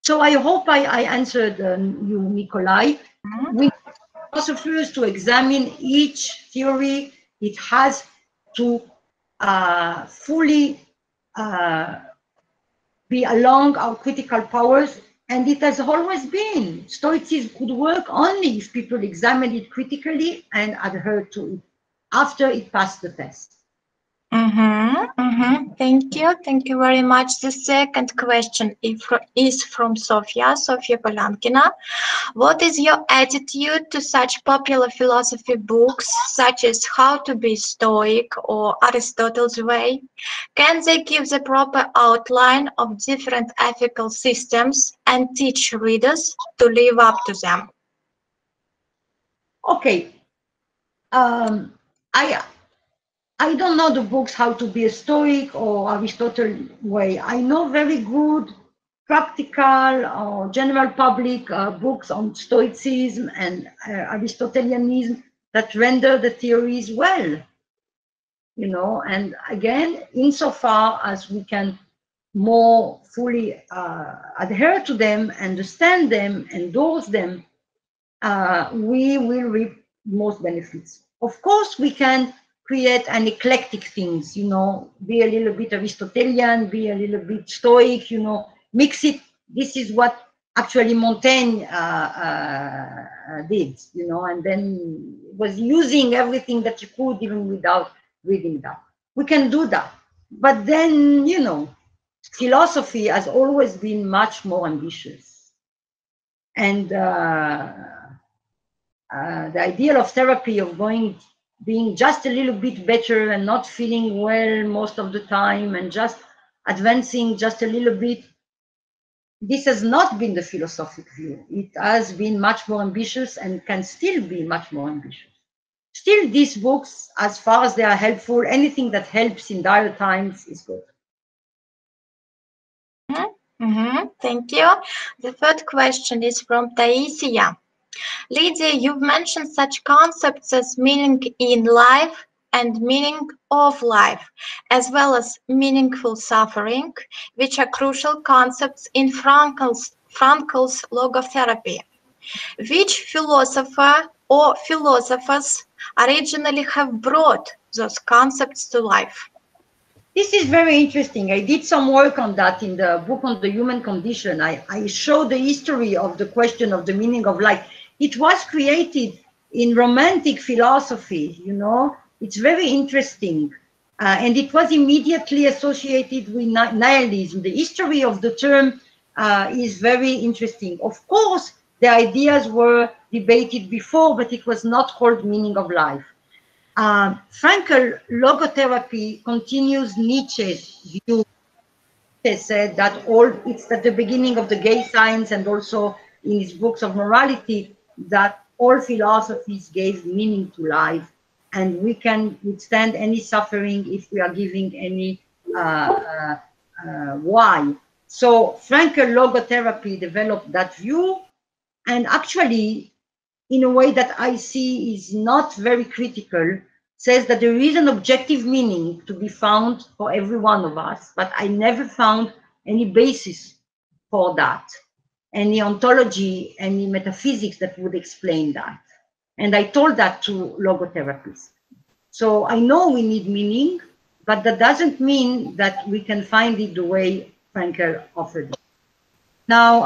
So I hope I answered you, Nikolai. We need philosophers to examine each theory. It has to fully be along our critical powers, and it has always been. Stoicism could work only if people examine it critically and adhere to it after it passed the test. Thank you very much. The second question is from Sofia Polankina. What is your attitude to such popular philosophy books such as How to be Stoic or Aristotle's Way? Can they give the proper outline of different ethical systems and teach readers to live up to them? Okay. I don't know the books How to be a Stoic or Aristotle Way. I know very good practical or general public books on Stoicism and Aristotelianism that render the theories well. You know, and again, insofar as we can more fully adhere to them, understand them, endorse them, we will reap most benefits. Of course, we can create an eclectic things, you know, be a little bit Aristotelian, be a little bit Stoic, you know, mix it. This is what actually Montaigne did, you know, and then was using everything that you could even without reading that. We can do that. But then, you know, philosophy has always been much more ambitious. And the ideal of therapy of being just a little bit better and not feeling well most of the time and just advancing just a little bit, this has not been the philosophic view. It has been much more ambitious and can still be much more ambitious. Still, these books, as far as they are helpful, anything that helps in dire times is good. Thank you. The third question is from Taisia. Lydia, you've mentioned such concepts as meaning in life and meaning of life, as well as meaningful suffering, which are crucial concepts in Frankl's logotherapy. Which philosopher or philosophers originally have brought those concepts to life? This is very interesting. I did some work on that in the book on the human condition. I show the history of the question of the meaning of life. It was created in romantic philosophy, you know. It's very interesting. And it was immediately associated with nihilism. The history of the term is very interesting. Of course, the ideas were debated before, but it was not called meaning of life. Frankl logotherapy continues Nietzsche's view. He said that it's at the beginning of the gay science and also in his books of morality that all philosophies gave meaning to life, and we can withstand any suffering if we are giving any why. So Frankl logotherapy developed that view, and actually, in a way that I see is not very critical, says that there is an objective meaning to be found for every one of us, but I never found any basis for that, any ontology, any metaphysics that would explain that. And I told that to logotherapists. So I know we need meaning, but that doesn't mean that we can find it the way Frankl offered it. Now,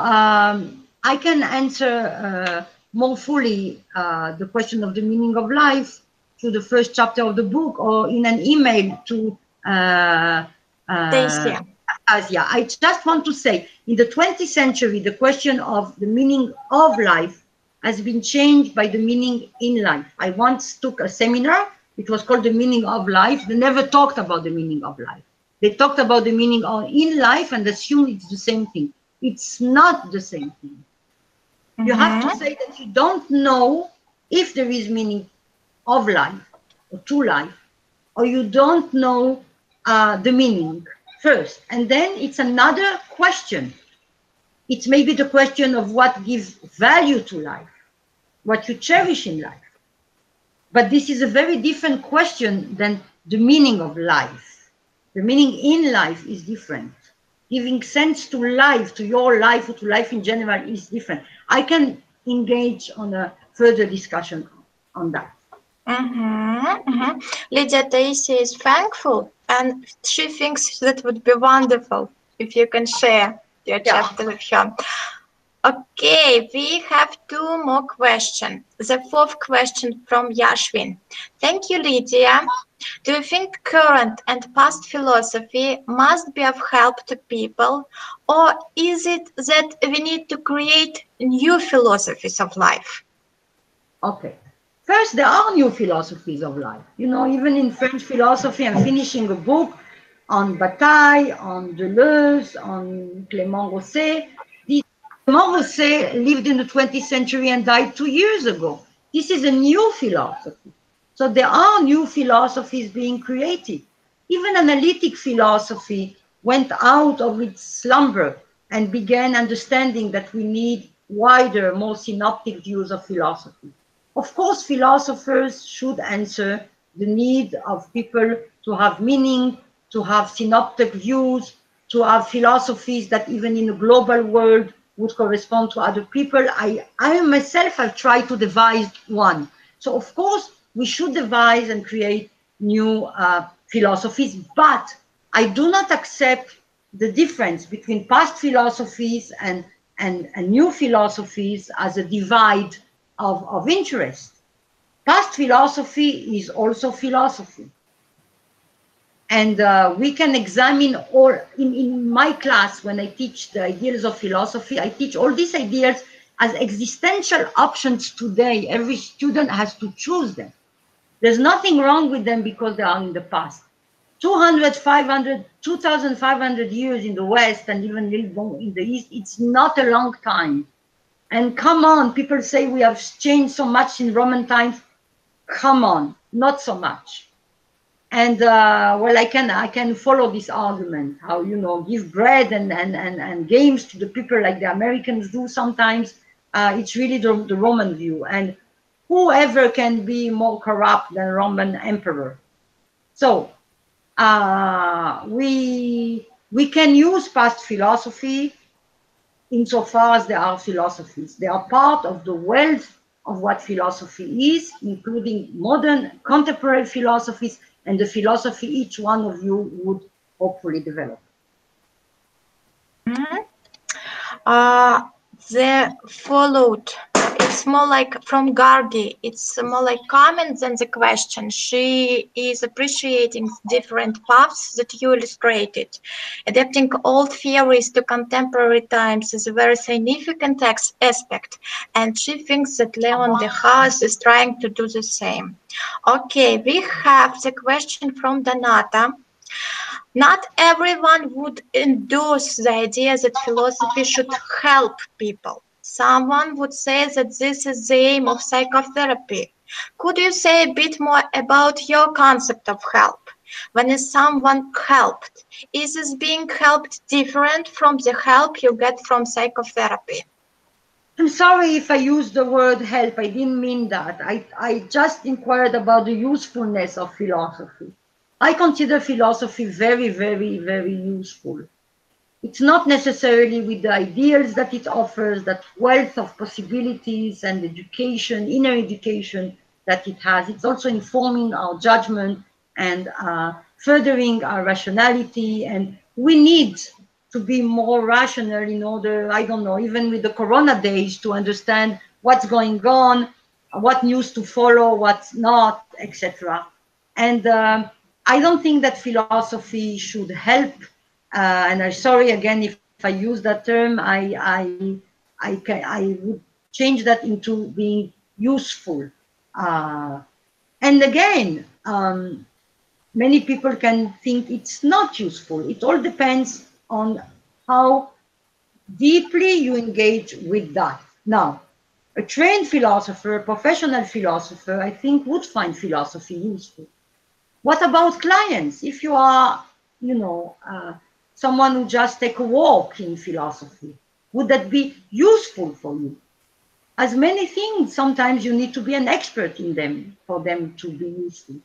I can answer more fully the question of the meaning of life through the first chapter of the book or in an email to Taisia. Asia. I just want to say, in the 20th century, the question of the meaning of life has been changed by the meaning in life. I once took a seminar, it was called The Meaning of Life. They never talked about the meaning of life. They talked about the meaning of in life and assumed it's the same thing. It's not the same thing. You have to say that you don't know if there is meaning of life or to life, or you don't know the meaning first. And then it's another question. It's maybe the question of what gives value to life, what you cherish in life. But this is a very different question than the meaning of life. The meaning in life is different. Giving sense to life, to your life, or to life in general is different. I can engage on a further discussion on that. Lydia Taisia is thankful, and she thinks that would be wonderful if you can share your chapter with her. Okay, we have two more questions. The fourth question from Yashwin. Thank you, Lydia. Do you think current and past philosophy must be of help to people, or is it that we need to create new philosophies of life? Okay. First, there are new philosophies of life. You know, even in French philosophy, I'm finishing a book on Bataille, on Deleuze, on Clément Rosset. Clément Rosset lived in the 20th century and died 2 years ago. This is a new philosophy. So there are new philosophies being created. Even analytic philosophy went out of its slumber and began understanding that we need wider, more synoptic views of philosophy. Of course, philosophers should answer the need of people to have meaning, to have synoptic views, to have philosophies that even in a global world would correspond to other people. I myself have tried to devise one. So of course, we should devise and create new philosophies, but I do not accept the difference between past philosophies and new philosophies as a divide of interest. Past philosophy is also philosophy. And we can examine all, in my class, when I teach the ideas of philosophy, I teach all these ideas as existential options today. Every student has to choose them. There's nothing wrong with them because they are in the past. 2,500 years in the West and even a little more in the East, it's not a long time. And come on, people say we have changed so much in Roman times. Come on, not so much. And well, I can follow this argument, how, you know, give bread and games to the people like the Americans do sometimes. It's really the Roman view, and whoever can be more corrupt than Roman emperor. So we can use past philosophy insofar as they are philosophies. They are part of the wealth of what philosophy is, including modern contemporary philosophies and the philosophy each one of you would hopefully develop. The followed, it's more like from Gargi, it's more like comments than the question. She is appreciating different paths that you illustrated. Adapting old theories to contemporary times is a very significant aspect, and she thinks that Leon Dehaas is trying to do the same. Okay, we have the question from Donata. Not everyone would endorse the idea that philosophy should help people. Someone would say that this is the aim of psychotherapy. Could you say a bit more about your concept of help? When is someone helped? Is this being helped different from the help you get from psychotherapy? I'm sorry if I used the word help. I didn't mean that. I just inquired about the usefulness of philosophy. I consider philosophy very, very, very useful. It's not necessarily with the ideals that it offers, that wealth of possibilities and education, inner education that it has. It's also informing our judgment and furthering our rationality. And we need to be more rational in order, I don't know, even with the Corona days, to understand what's going on, what news to follow, what's not, etc. And I don't think that philosophy should help. And I'm sorry again if I use that term. I would change that into being useful. And again, many people can think it's not useful. It all depends on how deeply you engage with that. Now, a trained philosopher, a professional philosopher, I think would find philosophy useful. What about clients? If you are, you know, someone who just take a walk in philosophy, would that be useful for you? As many things, sometimes you need to be an expert in them for them to be useful.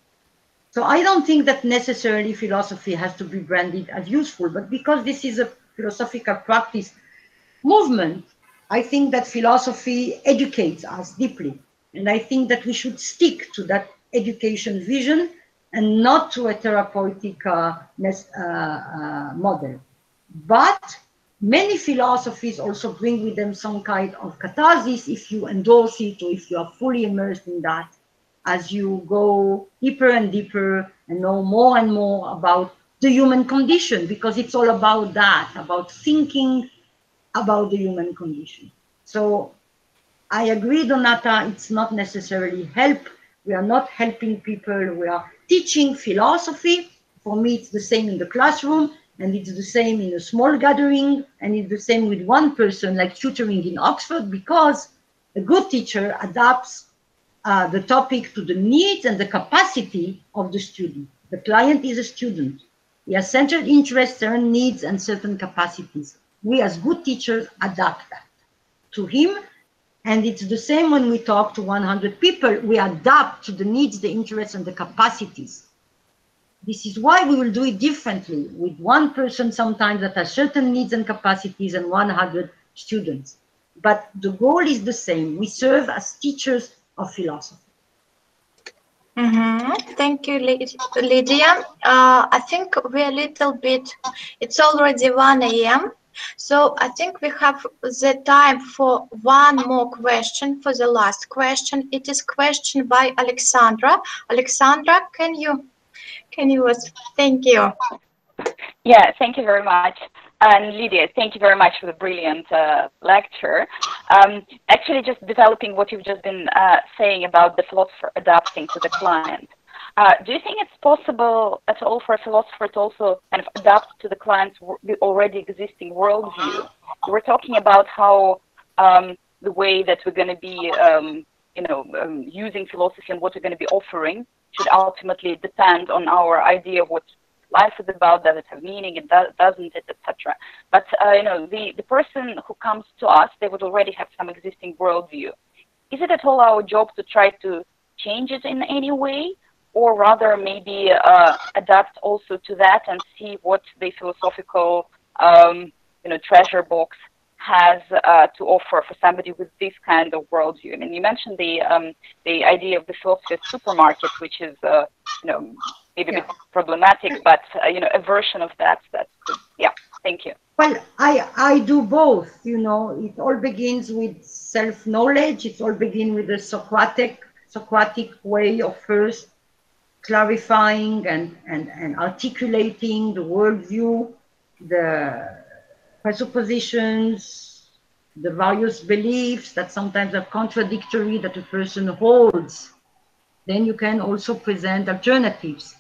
So I don't think that necessarily philosophy has to be branded as useful, but because this is a philosophical practice movement, I think that philosophy educates us deeply. And I think that we should stick to that education vision and not to a therapeutic model. But many philosophies also bring with them some kind of catharsis if you endorse it or if you are fully immersed in that, as you go deeper and deeper and know more and more about the human condition, because it's all about that, about thinking about the human condition. So I agree, Donata, it's not necessarily help. We are not helping people, we are teaching philosophy. For me, it's the same in the classroom, and it's the same in a small gathering, and it's the same with one person, like tutoring in Oxford, because a good teacher adapts the topic to the needs and the capacity of the student. The client is a student. He has centered interests, certain needs, and certain capacities. We as good teachers adapt that to him. And it's the same when we talk to 100 people. We adapt to the needs, the interests, and the capacities. This is why we will do it differently with one person sometimes that has certain needs and capacities and 100 students. But the goal is the same. We serve as teachers of philosophy. Thank you, Lydia. I think we're a little bit, it's already 1 a.m. So I think we have the time for one more question, for the last question. It is question by Alexandra. Alexandra, can you thank you. Yeah, thank you very much. And Lydia, thank you very much for the brilliant lecture. Actually, just developing what you've just been saying about the philosopher adapting to the client. Do you think it's possible at all for a philosopher to also kind of adapt to the client's already existing worldview? We were talking about how the way that we're going to be, using philosophy and what we're going to be offering should ultimately depend on our idea of what life is about, does it have meaning, it doesn't it, etc. But you know, the person who comes to us, they would already have some existing worldview. Is it at all our job to try to change it in any way, or rather maybe adapt also to that and see what the philosophical you know, treasure box has to offer for somebody with this kind of worldview? I mean, you mentioned the idea of the philosophy supermarket, which is you know, maybe a bit problematic, but you know, a version of that. Yeah. Thank you. Well, I do both. You know, it all begins with self-knowledge. It all begins with the Socratic way of first clarifying and articulating the worldview, the presuppositions, the various beliefs that sometimes are contradictory that a person holds. Then you can also present alternatives.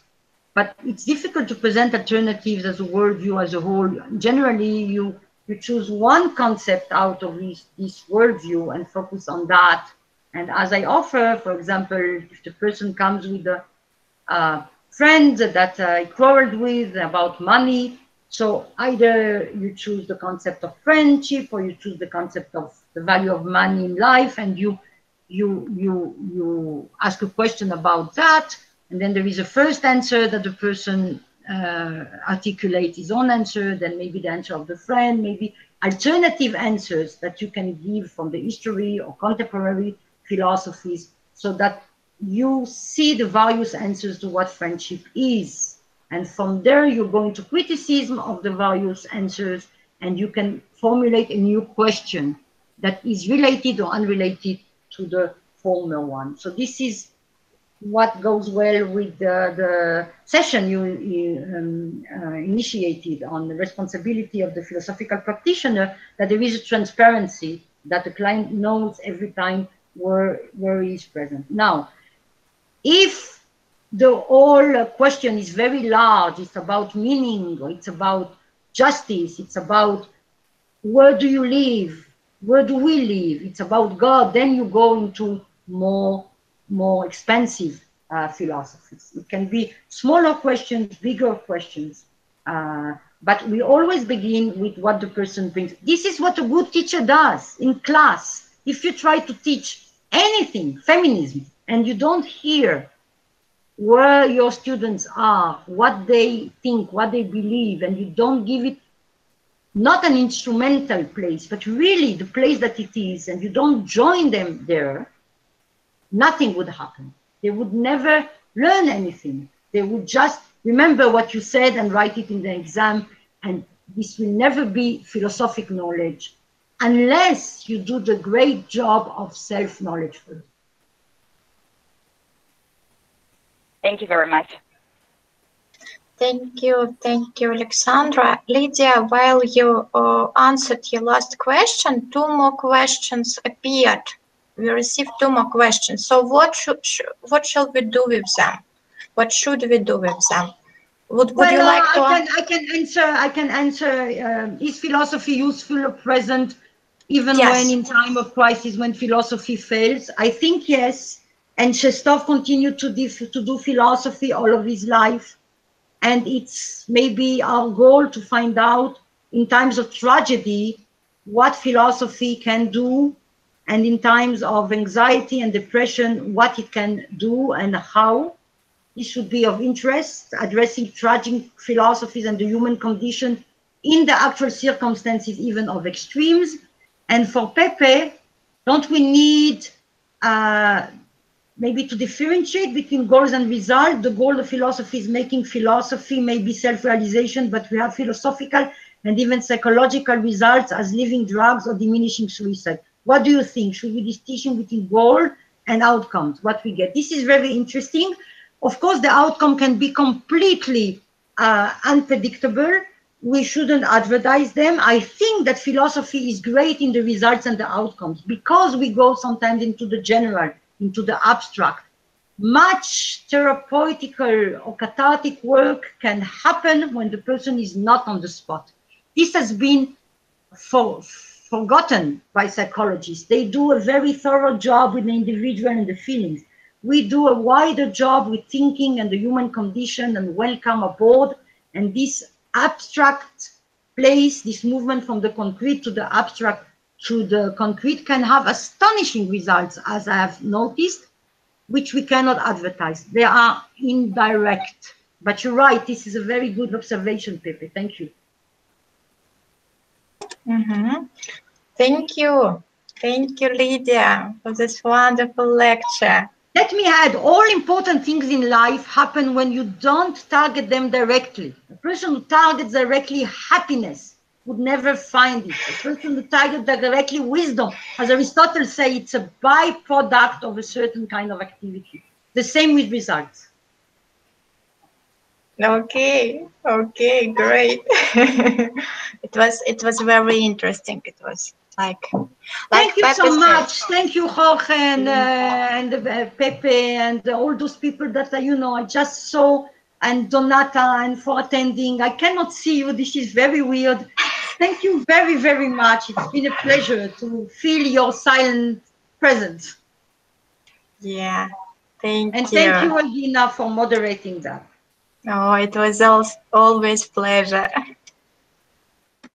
But it's difficult to present alternatives as a worldview as a whole. Generally, you choose one concept out of this worldview and focus on that. And as I offer, for example, if the person comes with a friend that I quarreled with about money, so either you choose the concept of friendship or you choose the concept of the value of money in life, and you ask a question about that. And then there is a first answer that the person articulates his own answer, then maybe the answer of the friend, maybe alternative answers that you can give from the history or contemporary philosophies, so that you see the various answers to what friendship is. And from there, you go into criticism of the various answers, and you can formulate a new question that is related or unrelated to the former one. So this is what goes well with the session you initiated on the responsibility of the philosophical practitioner, that there is a transparency, that the client knows every time where he is present. Now, if the whole question is very large, it's about meaning, or it's about justice, it's about where do you live, where do we live, it's about God, then you go into more expensive philosophies. It can be smaller questions, bigger questions, but we always begin with what the person brings. This is what a good teacher does in class. If you try to teach anything, feminism, and you don't hear where your students are, what they think, what they believe, and you don't give it not an instrumental place, but really the place that it is, and you don't join them there, nothing would happen. They would never learn anything. They would just remember what you said and write it in the exam, and this will never be philosophic knowledge unless you do the great job of self-knowledge first. Thank you very much. Thank you, Alexandra. Lydia, while you answered your last question, two more questions appeared. We received two more questions. So what shall we do with them? What should we do with them? Would you like to? I can answer. Is philosophy useful or present, even when in time of crisis, when philosophy fails? I think yes. And Shestov continued to do philosophy all of his life. And it's maybe our goal to find out in times of tragedy what philosophy can do, and in times of anxiety and depression, what it can do and how. This should be of interest, addressing tragic philosophies and the human condition in the actual circumstances, even of extremes. And for Pepe, don't we need maybe to differentiate between goals and results? The goal of philosophy is making philosophy, maybe self-realization, but we have philosophical and even psychological results as living drugs or diminishing suicide. What do you think? Should we distinguish between goal and outcomes, what we get? This is very interesting. Of course, the outcome can be completely unpredictable. We shouldn't advertise them. I think that philosophy is great in the results and the outcomes because we go sometimes into the general, into the abstract. Much therapeutical or cathartic work can happen when the person is not on the spot. This has been forgotten by psychologists. They do a very thorough job with the individual and the feelings. We do a wider job with thinking and the human condition and welcome aboard. And this abstract place, this movement from the concrete to the abstract to the concrete can have astonishing results, as I have noticed, which we cannot advertise. They are indirect. But you're right, this is a very good observation, Pepe. Thank you. Thank you. Thank you, Lydia, for this wonderful lecture. Let me add, all important things in life happen when you don't target them directly. A person who targets directly happiness would never find it. A person who targets directly wisdom, as Aristotle says, it's a byproduct of a certain kind of activity. The same with results. Okay, okay, great. It was very interesting. It was like thank you so Pepe much. said. Thank you, Jorge and Pepe and all those people that I just saw, and Donata, and for attending. I cannot see you. This is very weird. Thank you very, very much. It's been a pleasure to feel your silent presence. Yeah, thank you. And thank you, Alina, for moderating that. Oh, it was always pleasure.